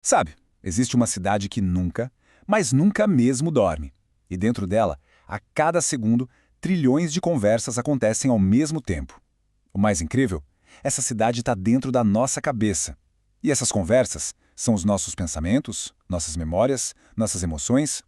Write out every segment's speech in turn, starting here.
Sabe, existe uma cidade que nunca, mas nunca mesmo dorme. E dentro dela, a cada segundo, trilhões de conversas acontecem ao mesmo tempo. O mais incrível? Essa cidade está dentro da nossa cabeça. E essas conversas são os nossos pensamentos, nossas memórias, nossas emoções.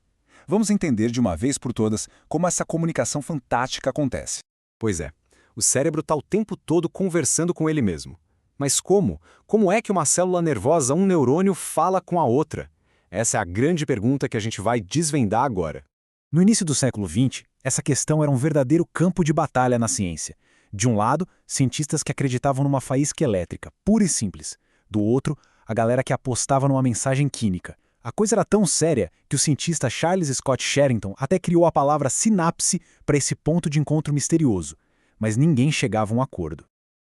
Vamos entender de uma vez por todas como essa comunicação fantástica acontece. Pois é, o cérebro está o tempo todo conversando com ele mesmo. Mas como? Como é que uma célula nervosa, um neurônio, fala com a outra? Essa é a grande pergunta que a gente vai desvendar agora. No início do século XX, essa questão era um verdadeiro campo de batalha na ciência. De um lado, cientistas que acreditavam numa faísca elétrica, pura e simples. Do outro, a galera que apostava numa mensagem química. A coisa era tão séria que o cientista Charles Scott Sherrington até criou a palavra sinapse para esse ponto de encontro misterioso. Mas ninguém chegava a um acordo.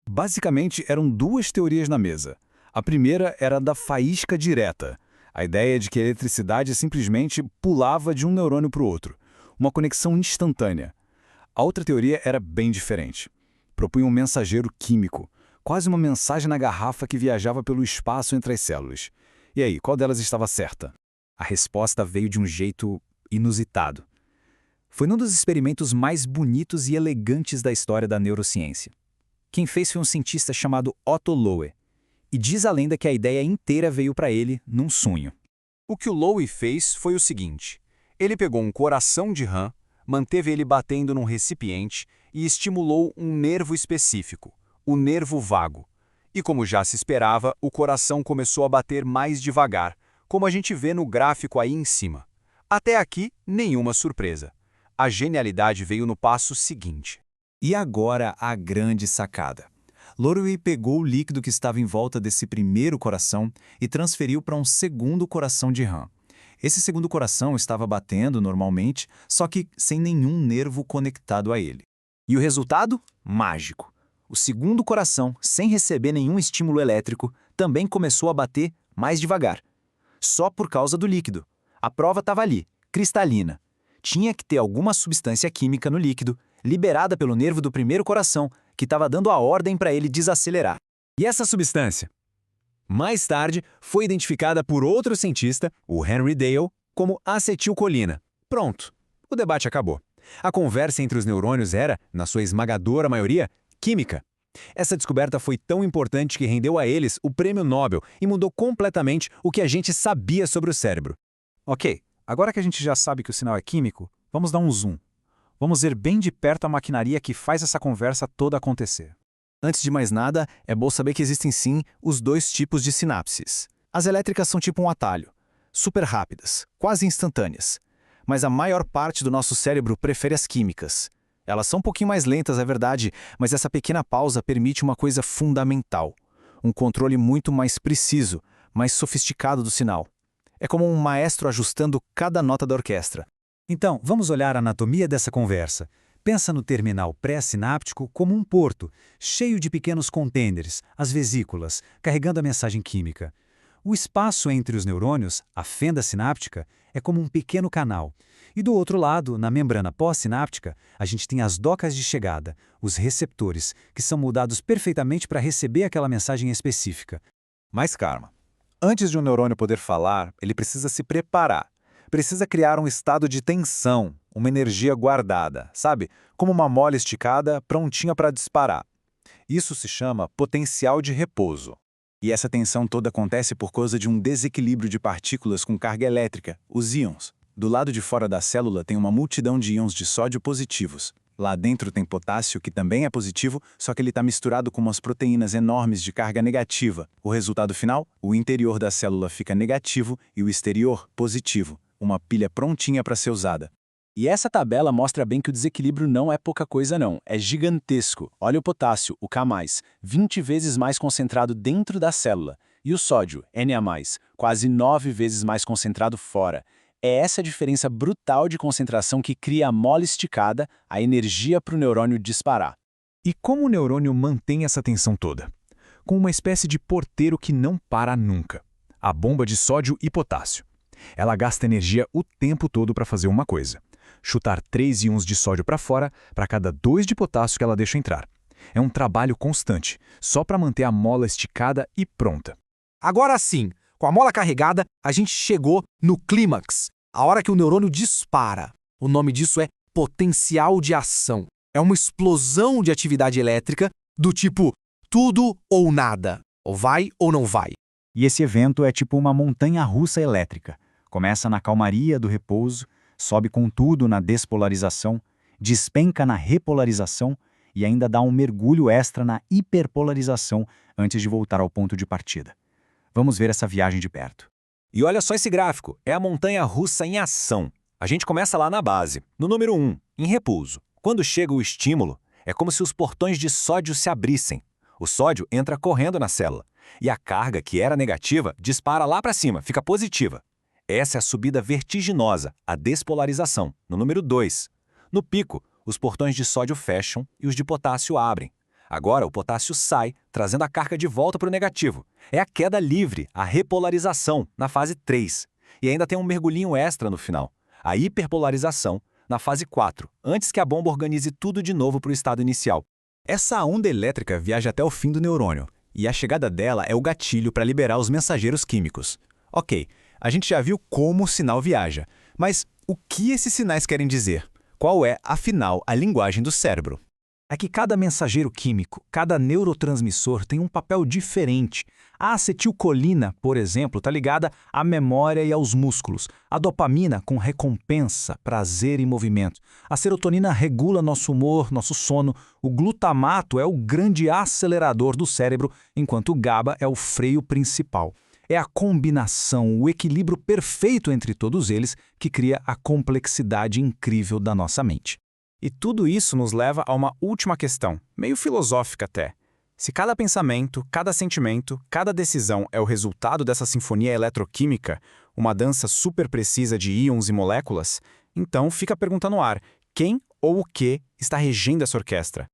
Basicamente, eram duas teorias na mesa. A primeira era da faísca direta. A ideia de que a eletricidade simplesmente pulava de um neurônio para o outro. Uma conexão instantânea. A outra teoria era bem diferente. Propunha um mensageiro químico, quase uma mensagem na garrafa que viajava pelo espaço entre as células. E aí, qual delas estava certa? A resposta veio de um jeito inusitado. Foi num dos experimentos mais bonitos e elegantes da história da neurociência. Quem fez foi um cientista chamado Otto Loe. E diz a lenda que a ideia inteira veio para ele num sonho. O que o Lowe fez foi o seguinte: ele pegou um coração de rã, manteve ele batendo num recipiente e estimulou um nervo específico, o nervo vago. E como já se esperava, o coração começou a bater mais devagar, como a gente vê no gráfico aí em cima. Até aqui, nenhuma surpresa. A genialidade veio no passo seguinte. E agora a grande sacada. Lowe pegou o líquido que estava em volta desse primeiro coração e transferiu para um segundo coração de rã. Esse segundo coração estava batendo normalmente, só que sem nenhum nervo conectado a ele. E o resultado? Mágico. O segundo coração, sem receber nenhum estímulo elétrico, também começou a bater mais devagar. Só por causa do líquido. A prova estava ali, cristalina. Tinha que ter alguma substância química no líquido, liberada pelo nervo do primeiro coração, que estava dando a ordem para ele desacelerar. E essa substância? Mais tarde, foi identificada por outro cientista, o Henry Dale, como acetilcolina. Pronto, o debate acabou. A conversa entre os neurônios era, na sua esmagadora maioria, química. Essa descoberta foi tão importante que rendeu a eles o prêmio Nobel e mudou completamente o que a gente sabia sobre o cérebro. Ok, agora que a gente já sabe que o sinal é químico, vamos dar um zoom. Vamos ver bem de perto a maquinaria que faz essa conversa toda acontecer. Antes de mais nada, é bom saber que existem sim os dois tipos de sinapses. As elétricas são tipo um atalho, super rápidas, quase instantâneas. Mas a maior parte do nosso cérebro prefere as químicas. Elas são um pouquinho mais lentas, é verdade, mas essa pequena pausa permite uma coisa fundamental. Um controle muito mais preciso, mais sofisticado do sinal. É como um maestro ajustando cada nota da orquestra. Então, vamos olhar a anatomia dessa conversa. Pensa no terminal pré-sináptico como um porto, cheio de pequenos contêineres, as vesículas, carregando a mensagem química. O espaço entre os neurônios, a fenda sináptica, é como um pequeno canal. E do outro lado, na membrana pós-sináptica, a gente tem as docas de chegada, os receptores, que são moldados perfeitamente para receber aquela mensagem específica. Mas calma. Antes de um neurônio poder falar, ele precisa se preparar. Precisa criar um estado de tensão, uma energia guardada, sabe? Como uma mola esticada, prontinha para disparar. Isso se chama potencial de repouso. E essa tensão toda acontece por causa de um desequilíbrio de partículas com carga elétrica, os íons. Do lado de fora da célula tem uma multidão de íons de sódio positivos. Lá dentro tem potássio, que também é positivo, só que ele está misturado com umas proteínas enormes de carga negativa. O resultado final? O interior da célula fica negativo e o exterior positivo. Uma pilha prontinha para ser usada. E essa tabela mostra bem que o desequilíbrio não é pouca coisa não, é gigantesco. Olha o potássio, o K+, 20 vezes mais concentrado dentro da célula. E o sódio, Na+, quase 9 vezes mais concentrado fora. É essa diferença brutal de concentração que cria a mola esticada, a energia para o neurônio disparar. E como o neurônio mantém essa tensão toda? Com uma espécie de porteiro que não para nunca. A bomba de sódio e potássio. Ela gasta energia o tempo todo para fazer uma coisa: chutar 3 íons de sódio para fora para cada 2 de potássio que ela deixa entrar. É um trabalho constante, só para manter a mola esticada e pronta. Agora sim, Com a mola carregada, a gente chegou no clímax, a hora que o neurônio dispara. O nome disso é potencial de ação. É uma explosão de atividade elétrica do tipo tudo ou nada, ou vai ou não vai. E esse evento é tipo uma montanha-russa elétrica. Começa na calmaria do repouso, sobe com tudo na despolarização, despenca na repolarização e ainda dá um mergulho extra na hiperpolarização antes de voltar ao ponto de partida. Vamos ver essa viagem de perto. E olha só esse gráfico, é a montanha-russa em ação. A gente começa lá na base, no número 1, em repouso. Quando chega o estímulo, é como se os portões de sódio se abrissem. O sódio entra correndo na célula. E a carga, que era negativa, dispara lá para cima, fica positiva. Essa é a subida vertiginosa, a despolarização, no número 2. No pico, os portões de sódio fecham e os de potássio abrem. Agora o potássio sai, trazendo a carga de volta para o negativo. É a queda livre, a repolarização, na fase 3. E ainda tem um mergulhinho extra no final, a hiperpolarização, na fase 4, antes que a bomba organize tudo de novo para o estado inicial. Essa onda elétrica viaja até o fim do neurônio, e a chegada dela é o gatilho para liberar os mensageiros químicos. Ok, a gente já viu como o sinal viaja, mas o que esses sinais querem dizer? Qual é, afinal, a linguagem do cérebro? É que cada mensageiro químico, cada neurotransmissor tem um papel diferente. A acetilcolina, por exemplo, está ligada à memória e aos músculos. A dopamina com recompensa, prazer e movimento. A serotonina regula nosso humor, nosso sono. O glutamato é o grande acelerador do cérebro, enquanto o GABA é o freio principal. É a combinação, o equilíbrio perfeito entre todos eles que cria a complexidade incrível da nossa mente. E tudo isso nos leva a uma última questão, meio filosófica até. Se cada pensamento, cada sentimento, cada decisão é o resultado dessa sinfonia eletroquímica, uma dança super precisa de íons e moléculas, então fica a pergunta no ar: quem ou o que está regendo essa orquestra?